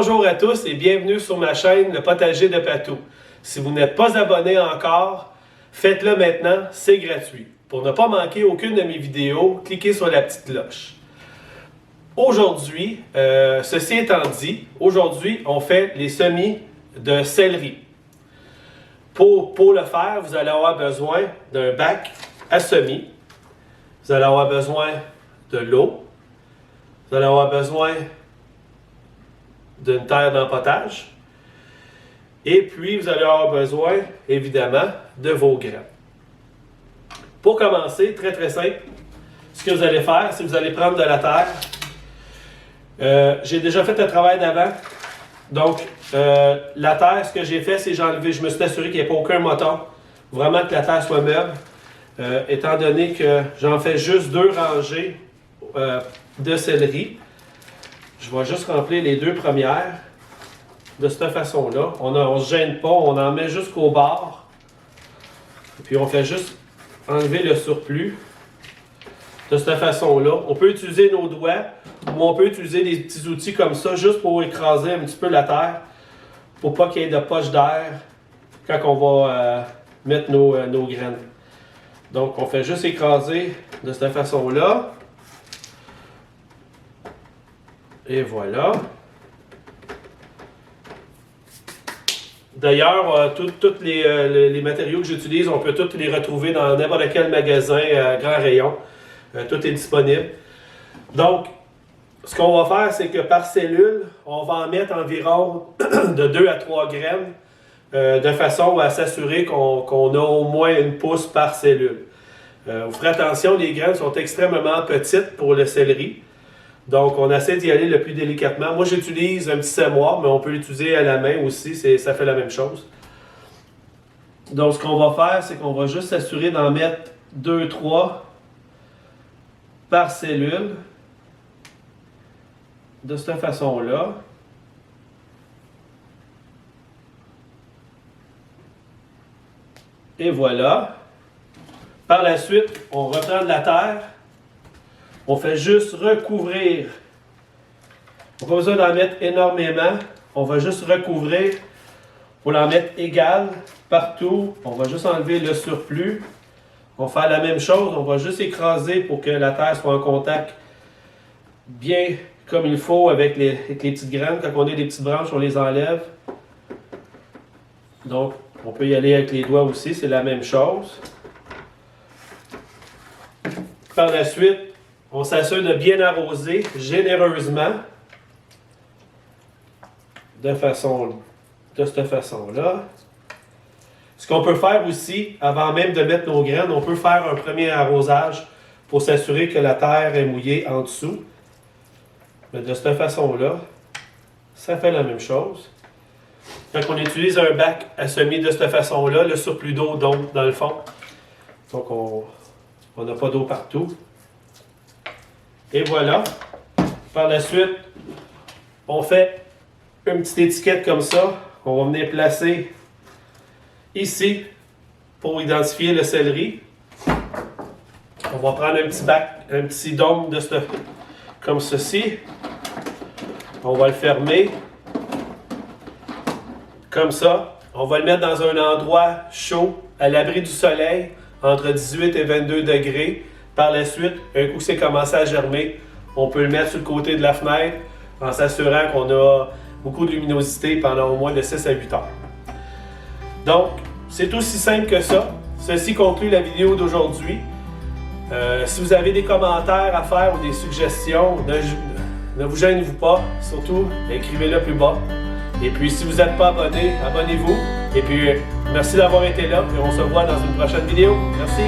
Bonjour à tous et bienvenue sur ma chaîne Le Potager de Patou. Si vous n'êtes pas abonné encore, faites-le maintenant, c'est gratuit. Pour ne pas manquer aucune de mes vidéos, cliquez sur la petite cloche. Aujourd'hui, ceci étant dit, aujourd'hui on fait les semis de céleri. Pour le faire, vous allez avoir besoin d'un bac à semis. Vous allez avoir besoin de l'eau. Vous allez avoir besoin d'une terre d'empotage. Et puis, vous allez avoir besoin, évidemment, de vos graines. Pour commencer, très très simple, ce que vous allez faire, c'est que vous allez prendre de la terre. J'ai déjà fait le travail d'avant. Donc, la terre, ce que j'ai fait, c'est je me suis assuré qu'il n'y ait pas aucun moton. Vraiment que la terre soit meuble. Étant donné que j'en fais juste 2 rangées de céleri. Je vais juste remplir les 2 premières de cette façon-là. On ne se gêne pas, on en met jusqu'au bord. Et puis on fait juste enlever le surplus de cette façon-là. On peut utiliser nos doigts ou on peut utiliser des petits outils comme ça juste pour écraser un petit peu la terre pour pas qu'il y ait de poche d'air quand on va mettre nos graines. Donc on fait juste écraser de cette façon-là. Et voilà. D'ailleurs, tous les matériaux que j'utilise, on peut tous les retrouver dans n'importe quel magasin grand rayon. Tout est disponible. Donc, ce qu'on va faire, c'est que par cellule, on va en mettre environ de 2 à 3 graines de façon à s'assurer qu'on a au moins une pousse par cellule. Vous ferez attention, les graines sont extrêmement petites pour le céleri. Donc, on essaie d'y aller le plus délicatement. Moi, j'utilise un petit semoir, mais on peut l'utiliser à la main aussi. Ça fait la même chose. Donc, ce qu'on va faire, c'est qu'on va juste s'assurer d'en mettre 2-3 par cellule. De cette façon-là. Et voilà. Par la suite, on reprend de la terre. On fait juste recouvrir. On n'a pas besoin d'en mettre énormément. On va juste recouvrir pour l'en mettre égal partout. On va juste enlever le surplus. On va faire la même chose. On va juste écraser pour que la terre soit en contact bien comme il faut avec les petites graines. Quand on a des petites branches, on les enlève. Donc, on peut y aller avec les doigts aussi. C'est la même chose. Par la suite, on s'assure de bien arroser généreusement de cette façon-là. Ce qu'on peut faire aussi, avant même de mettre nos graines, on peut faire un premier arrosage pour s'assurer que la terre est mouillée en dessous. Mais de cette façon-là, ça fait la même chose. Quand on utilise un bac à semis de cette façon-là, le surplus d'eau tombe dans le fond. Donc on n'a pas d'eau partout. Et voilà. Par la suite, on fait une petite étiquette comme ça. On va venir placer ici pour identifier le céleri. On va prendre un petit bac, un petit dôme comme ceci. On va le fermer. Comme ça. On va le mettre dans un endroit chaud, à l'abri du soleil, entre 18 et 22 degrés. Par la suite, un coup que c'est commencé à germer, on peut le mettre sur le côté de la fenêtre en s'assurant qu'on a beaucoup de luminosité pendant au moins de 6 à 8 heures. Donc, c'est aussi simple que ça. Ceci conclut la vidéo d'aujourd'hui. Si vous avez des commentaires à faire ou des suggestions, ne vous gênez-vous pas. Surtout, écrivez-le plus bas. Et puis, si vous n'êtes pas abonné, abonnez-vous. Et puis, merci d'avoir été là et on se voit dans une prochaine vidéo. Merci.